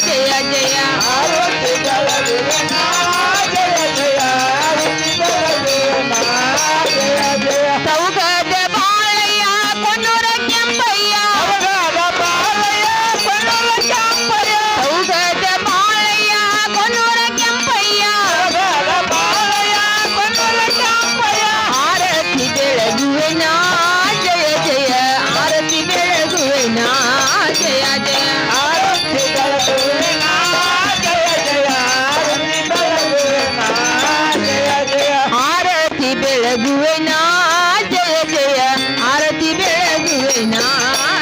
ಜಯ ಜಯ ಆರತಿ ಬೆಳಗುವೆನ ಜಯ ಜಯ ಆರತಿ ಬೆಳಗುವೆನ ಜಯ ಜಯ ಸೌಗದ ಬಾಳಯ್ಯ ಕೊನ್ನೂರ ಕೆಂಪಯ್ಯ ಅವಗಾದ ಬಾಳಯ್ಯ ಕೊನ್ನೂರ ಕೆಂಪಯ್ಯ ಸೌಗದ ಬಾಳಯ್ಯ ಕೊನ್ನೂರ ಕೆಂಪಯ್ಯ ಅವಗಾದ ಬಾಳಯ್ಯ ಕೊನ್ನೂರ ಕೆಂಪಯ್ಯ ಆರತಿ ಬೆಳಗುವೆನ ಜಯ ಜಯ ಆರತಿ ಬೆಳಗುವೆನ ಜಯ ಜಯ ಆರತಿ ಬೆಳಗುವೆನ ಜಯ ಜಯ ಆರತಿ ಬೆಳಗುವೆನ ಜಯ ಜಯ ಆರತಿ ಬೆಳಗುವೆನ ಜಯ ಜಯ ಆರತಿ ಬೆಳಗುವೆನ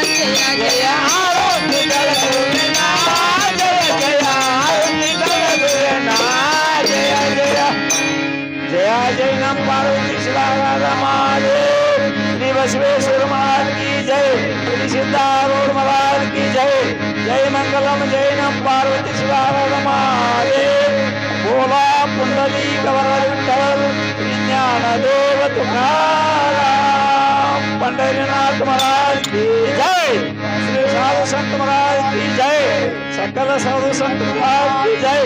ಜಯ ಜಯ ಆರತಿ ಬೆಳಗುವೆನ ಜಯ ಜಯ ಆರತಿ ಬೆಳಗುವೆನ ಜಯ ಜಯ जय जय नम पार्वती शिवाराधा महादेव श्री बसवेश्वर महाराज की जय श्री सिद्धारूढ़ महाराज की जय जय मंगलम जय नम पार्वती शिवाराधा महादेव बोला पुंडली कवरल विठ्ठल विज्ञान देव तुकाराम पंढरीनाथ महाराज की जय श्री साधु संत महाराज की जय सकल साधु संत महाराज की जय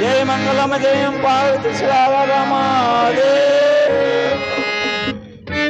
जय मंगलम जय पार्वती शिवाराधा महादेव